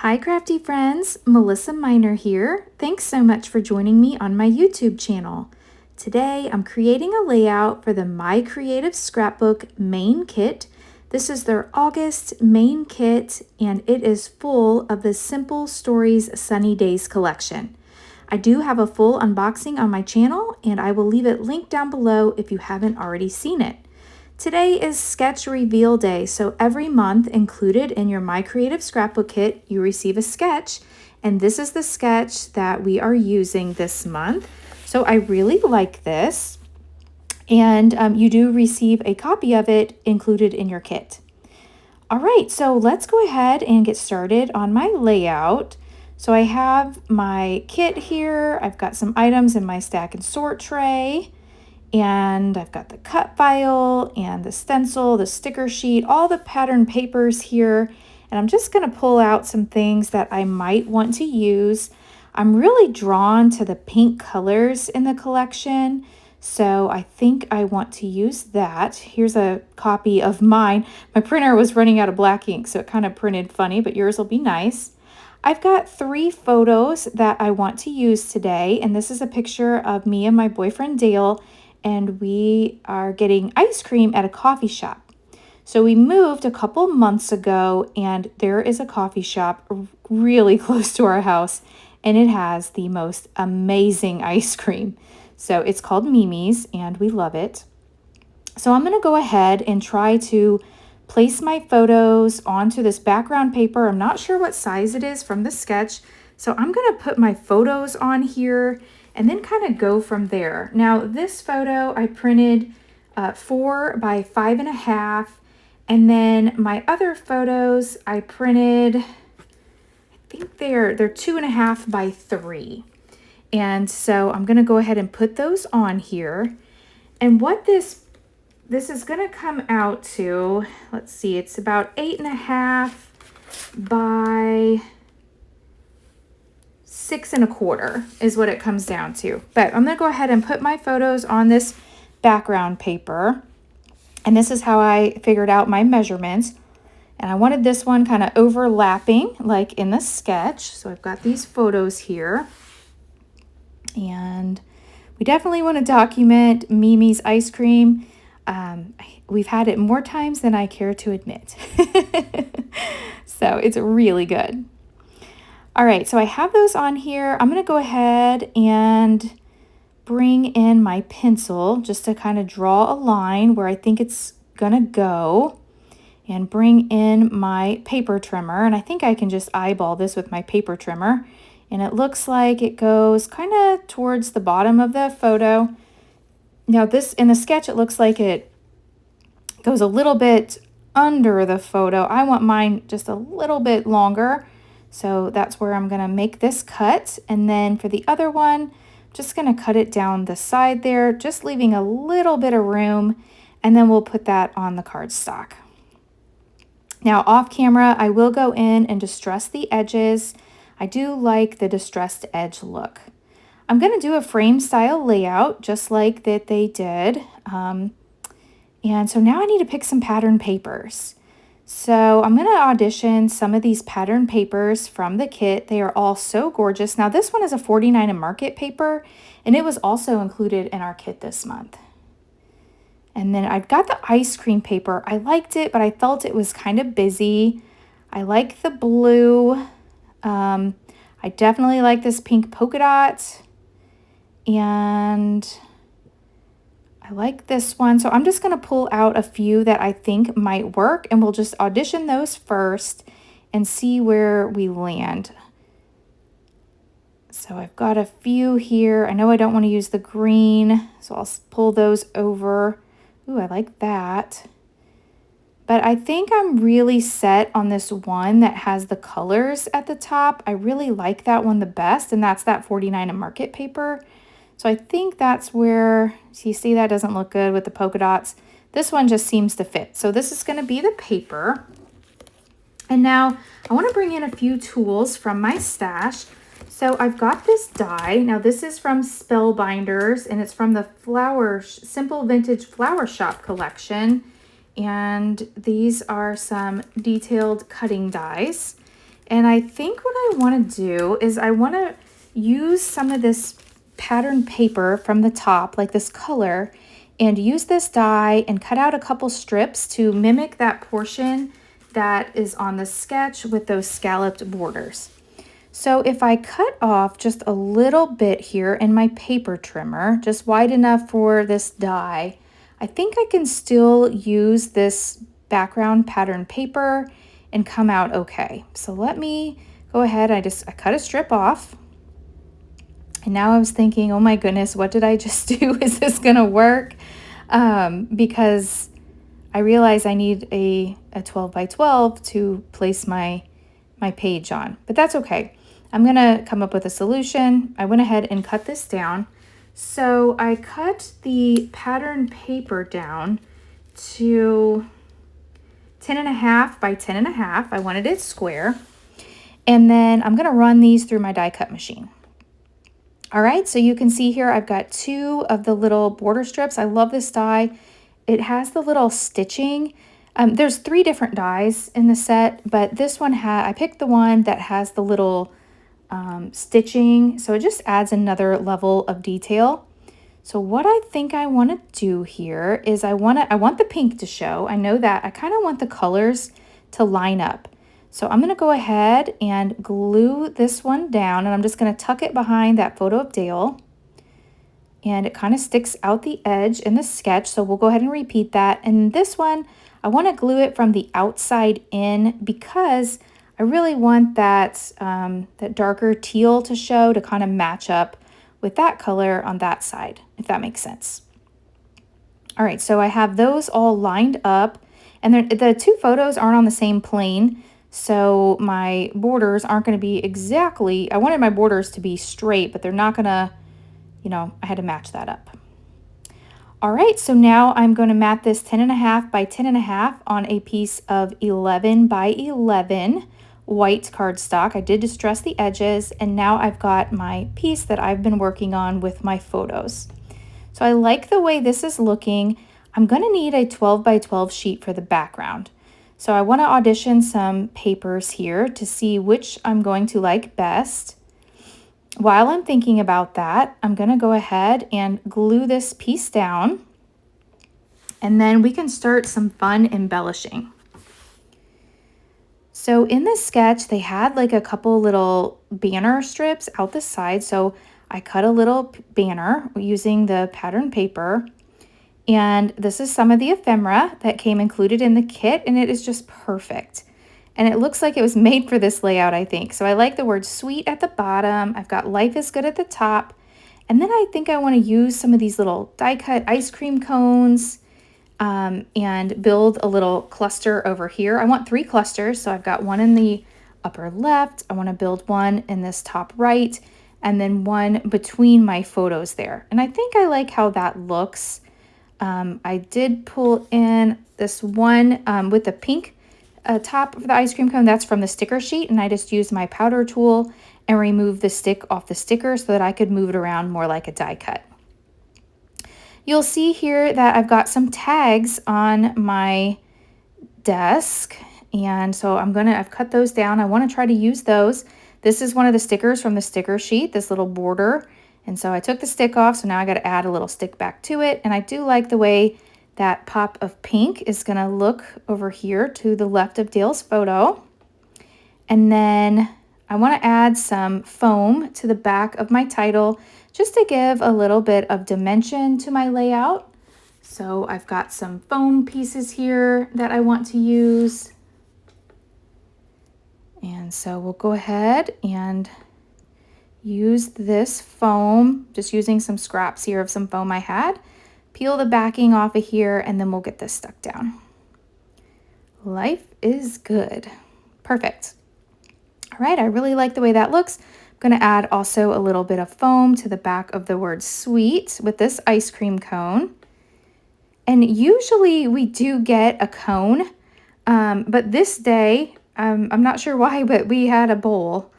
Hi crafty friends, Melissa Minor here. Thanks so much for joining me on my YouTube channel. Today I'm creating a layout for the My Creative Scrapbook main kit. This is their August main kit and it is full of the Simple Stories Sunny Days collection. I do have a full unboxing on my channel and I will leave it linked down below if you haven't already seen it. Today is sketch reveal day, so every month included in your My Creative Scrapbook kit, you receive a sketch, and this is the sketch that we are using this month. So I really like this, and you do receive a copy of it included in your kit. All right, so let's go ahead and get started on my layout. So I have my kit here. I've got some items in my stack and sort tray. And I've got the cut file and the stencil, the sticker sheet, all the pattern papers here. And I'm just going to pull out some things that I might want to use. I'm really drawn to the pink colors in the collection, so I think I want to use that. Here's a copy of mine. My printer was running out of black ink, so it kind of printed funny, but yours will be nice. I've got 3 photos that I want to use today, and this is a picture of me and my boyfriend Dale, and we are getting ice cream at a coffee shop. So we moved a couple months ago and there is a coffee shop really close to our house and it has the most amazing ice cream. So it's called Mimi's and we love it. So I'm going to go ahead and try to place my photos onto this background paper. I'm not sure what size it is from the sketch. So I'm going to put my photos on here and then kind of go from there. Now this photo I printed 4 by 5.5, and then my other photos I printed, I think they're 2.5 by 3. And so I'm gonna go ahead and put those on here. And what this is gonna come out to, let's see, it's about 8.5 by 6.25 is what it comes down to. But I'm going to go ahead and put my photos on this background paper. And this is how I figured out my measurements. And I wanted this one kind of overlapping like in the sketch. So I've got these photos here. And we definitely want to document Mimi's ice cream. We've had it more times than I care to admit. So it's really good. All right, so I have those on here. I'm going to go ahead and bring in my pencil just to kind of draw a line where I think it's going to go, and bring in my paper trimmer. And I think I can just eyeball this with my paper trimmer. And it looks like it goes kind of towards the bottom of the photo. Now this, in the sketch, it looks like it goes a little bit under the photo. I want mine just a little bit longer. So that's where I'm going to make this cut. And then for the other one, just going to cut it down the side there, just leaving a little bit of room. And then we'll put that on the cardstock. Now off camera, I will go in and distress the edges. I do like the distressed edge look. I'm going to do a frame style layout just like that they did. And so now I need to pick some pattern papers. So I'm going to audition some of these pattern papers from the kit. They are all so gorgeous. Now this one is a 49 in Market paper, and it was also included in our kit this month. And then I've got the ice cream paper. I liked it, but I felt it was kind of busy. I like the blue. I definitely like this pink polka dot. And I like this one. So I'm just going to pull out a few that I think might work, and we'll just audition those first and see where we land. So I've got a few here. I know I don't want to use the green, so I'll pull those over. Ooh, I like that. But I think I'm really set on this one that has the colors at the top. I really like that one the best, and that's that 49 in Market paper. So I think that's where, so you see that doesn't look good with the polka dots. This one just seems to fit. So this is going to be the paper. And now I want to bring in a few tools from my stash. So I've got this die. Now this is from Spellbinders, and it's from the Simple Vintage Flower Shop collection. And these are some detailed cutting dies. And I think what I want to do is I want to use some of this pattern paper from the top, like this color, and use this die and cut out a couple strips to mimic that portion that is on the sketch with those scalloped borders. So if I cut off just a little bit here in my paper trimmer, just wide enough for this die, I think I can still use this background pattern paper and come out okay. So let me go ahead, I cut a strip off. And now I was thinking, oh my goodness, what did I just do? Is this gonna work? Because I realize I need a 12 by 12 to place my page on, but that's okay. I'm gonna come up with a solution. I went ahead and cut this down. So I cut the pattern paper down to 10.5 by 10.5. I wanted it square. And then I'm gonna run these through my die cut machine. All right, so you can see here I've got 2 of the little border strips. I love this die. It has the little stitching. There's 3 different dies in the set, but this one I picked the one that has the little stitching, so it just adds another level of detail. So what I think I want to do here is I want the pink to show. I know that I kind of want the colors to line up. So I'm going to go ahead and glue this one down, and I'm just going to tuck it behind that photo of Dale. And it kind of sticks out the edge in the sketch, so we'll go ahead and repeat that. And this one, I want to glue it from the outside in because I really want that, that darker teal to show to kind of match up with that color on that side, if that makes sense. All right, so I have those all lined up, and the 2 photos aren't on the same plane, so my borders aren't going to be exactly, I wanted my borders to be straight, but they're not going to, you know, I had to match that up. All right, so now I'm going to mat this 10.5 by 10.5 on a piece of 11 by 11 white cardstock. I did distress the edges, and now I've got my piece that I've been working on with my photos. So I like the way this is looking. I'm going to need a 12 by 12 sheet for the background. So I want to audition some papers here to see which I'm going to like best. While I'm thinking about that, I'm going to go ahead and glue this piece down, and then we can start some fun embellishing. So in the sketch, they had like a couple little banner strips out the side. So I cut a little banner using the pattern paper. And this is some of the ephemera that came included in the kit, and it is just perfect. And it looks like it was made for this layout, I think. So I like the word sweet at the bottom. I've got life is good at the top. And then I think I want to use some of these little die cut ice cream cones and build a little cluster over here. I want 3 clusters. So I've got one in the upper left. I want to build one in this top right, and then one between my photos there. And I think I like how that looks. I did pull in this one with the pink top of the ice cream cone. That's from the sticker sheet, and I just used my powder tool and removed the stick off the sticker so that I could move it around more like a die cut. You'll see here that I've got some tags on my desk, and so I've cut those down. I want to try to use those. This is one of the stickers from the sticker sheet, this little border. And so I took the stick off, so now I got to add a little stick back to it. And I do like the way that pop of pink is going to look over here to the left of Dale's photo. And then I want to add some foam to the back of my title just to give a little bit of dimension to my layout. So I've got some foam pieces here that I want to use. And so we'll go ahead and use this foam, just using some scraps here of some foam I had. Peel the backing off of here, and then we'll get this stuck down. Life is good. Perfect. All right, I really like the way that looks. I'm going to add also a little bit of foam to the back of the word sweet with this ice cream cone. And usually we do get a cone, but this day, I'm not sure why, but we had a bowl.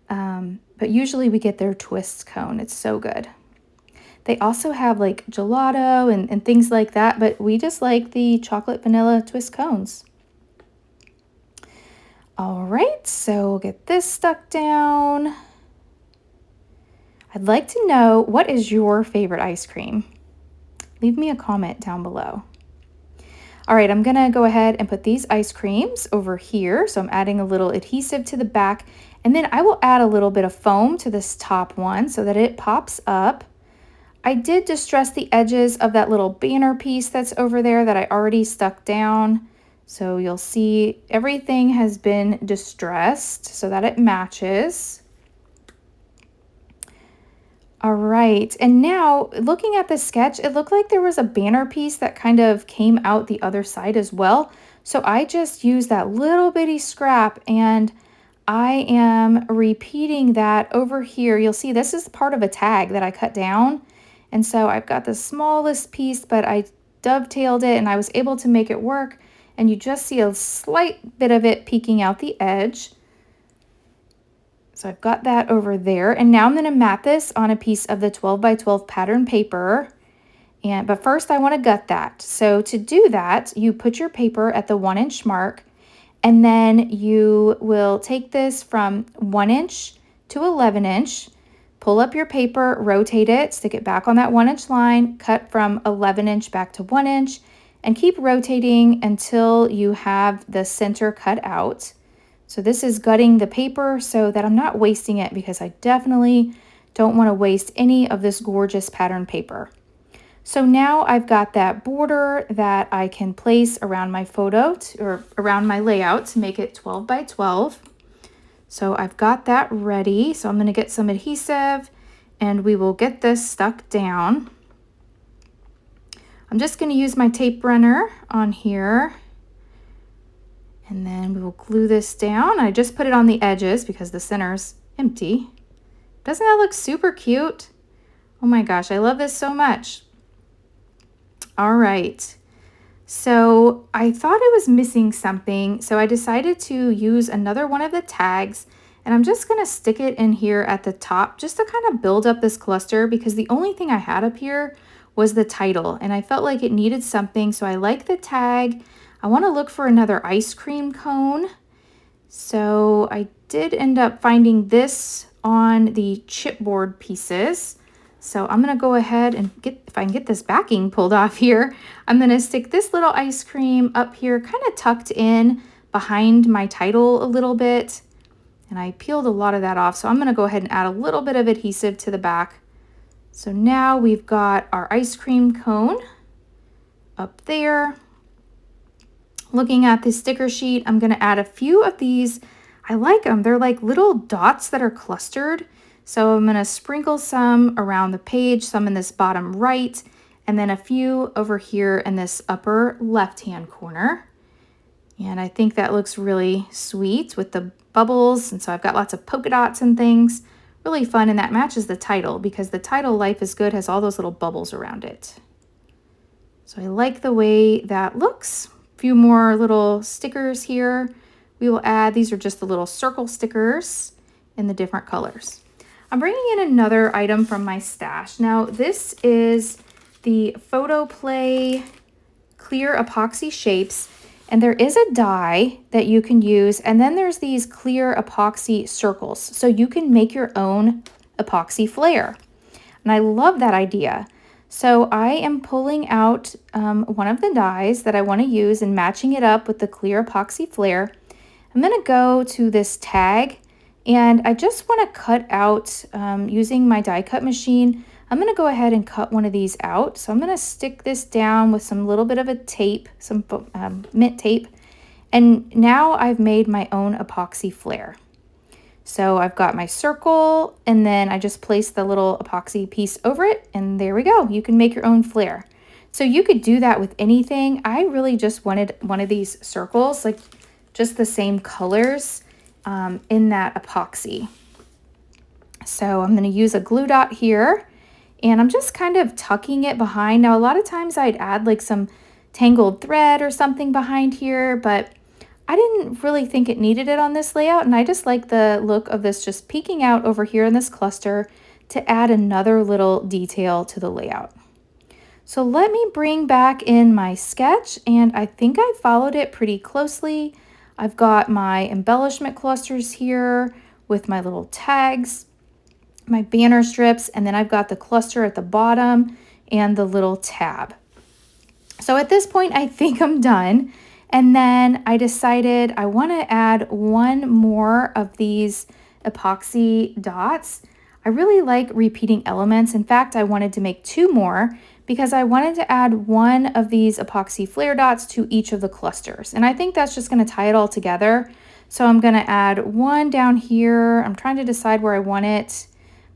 But usually we get their twist cone. It's so good. They also have like gelato and things like that, but we just like the chocolate vanilla twist cones. All right, so we'll get this stuck down. I'd like to know, what is your favorite ice cream? Leave me a comment down below. All right, I'm gonna go ahead and put these ice creams over here. So I'm adding a little adhesive to the back, and then I will add a little bit of foam to this top one so that it pops up. I did distress the edges of that little banner piece that's over there that I already stuck down. So you'll see everything has been distressed so that it matches. All right, and now looking at the sketch, it looked like there was a banner piece that kind of came out the other side as well. So I just used that little bitty scrap and I am repeating that over here. You'll see this is part of a tag that I cut down. And so I've got the smallest piece, but I dovetailed it and I was able to make it work. And you just see a slight bit of it peeking out the edge. So I've got that over there. And now I'm going to mat this on a piece of the 12 by 12 pattern paper. But first I want to gut that. So to do that, you put your paper at the 1-inch mark, and then you will take this from 1 inch to 11 inch, pull up your paper, rotate it, stick it back on that 1-inch line, cut from 11 inch back to 1 inch, and keep rotating until you have the center cut out. So this is gutting the paper so that I'm not wasting it, because I definitely don't want to waste any of this gorgeous pattern paper. So now I've got that border that I can place around my photo or around my layout to make it 12 by 12. So I've got that ready. So I'm going to get some adhesive and we will get this stuck down. I'm just going to use my tape runner on here. And then we will glue this down. I just put it on the edges because the center's empty. Doesn't that look super cute? Oh my gosh, I love this so much. All right, so I thought I was missing something, so I decided to use another one of the tags, and I'm just gonna stick it in here at the top just to kind of build up this cluster, because the only thing I had up here was the title, and I felt like it needed something, so I like the tag. I wanna look for another ice cream cone. So I did end up finding this on the chipboard pieces. So I'm going to go ahead and if I can get this backing pulled off here, I'm going to stick this little ice cream up here, kind of tucked in behind my title a little bit. And I peeled a lot of that off. So I'm going to go ahead and add a little bit of adhesive to the back. So now we've got our ice cream cone up there. Looking at the sticker sheet, I'm going to add a few of these. I like them. They're like little dots that are clustered. So I'm going to sprinkle some around the page, some in this bottom right, and then a few over here in this upper left-hand corner. And I think that looks really sweet with the bubbles. And so I've got lots of polka dots and things. Really fun, and that matches the title because the title, Life is Good, has all those little bubbles around it. So I like the way that looks. A few more little stickers here. We will add, these are just the little circle stickers in the different colors. I'm bringing in another item from my stash. Now this is the Photo Play clear epoxy shapes, and there is a die that you can use, and then there's these clear epoxy circles, so you can make your own epoxy flare. And I love that idea. So I am pulling out one of the dies that I want to use and matching it up with the clear epoxy flare. I'm going to go to this tag, and I just want to cut out using my die cut machine. I'm going to go ahead and cut one of these out. So I'm going to stick this down with some little bit of a tape, some mint tape. And now I've made my own epoxy flare. So I've got my circle, and then I just place the little epoxy piece over it, and there we go. You can make your own flare. So you could do that with anything. I really just wanted one of these circles, like just the same colors in that epoxy. So I'm going to use a glue dot here, and I'm just kind of tucking it behind. Now a lot of times I'd add like some tangled thread or something behind here, but I didn't really think it needed it on this layout, and I just like the look of this just peeking out over here in this cluster to add another little detail to the layout. So let me bring back in my sketch, and I think I followed it pretty closely. I've got my embellishment clusters here with my little tags, my banner strips, and then I've got the cluster at the bottom and the little tab. So at this point, I think I'm done. And then I decided I want to add one more of these epoxy dots. I really like repeating elements. In fact, I wanted to make two more because I wanted to add one of these epoxy flare dots to each of the clusters. And I think that's just going to tie it all together. So I'm going to add one down here. I'm trying to decide where I want it.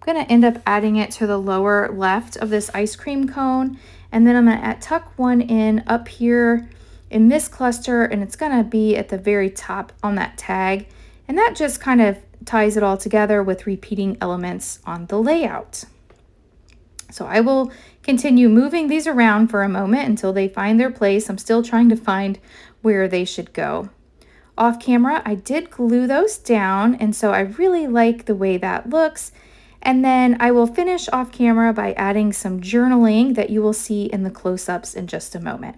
I'm going to end up adding it to the lower left of this ice cream cone. And then I'm going to tuck one in up here in this cluster, and it's going to be at the very top on that tag. And that just kind of ties it all together with repeating elements on the layout. So I will continue moving these around for a moment until they find their place. I'm still trying to find where they should go. Off camera, I did glue those down, and so I really like the way that looks. And then I will finish off camera by adding some journaling that you will see in the close-ups in just a moment.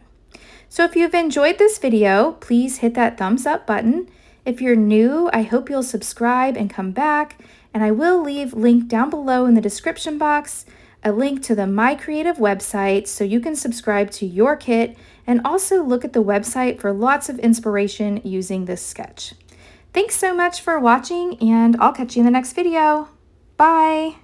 So if you've enjoyed this video, please hit that thumbs up button. If you're new, I hope you'll subscribe and come back. And I will leave a link down below in the description box, a link to the My Creative website so you can subscribe to your kit and also look at the website for lots of inspiration using this sketch. Thanks so much for watching, and I'll catch you in the next video. Bye!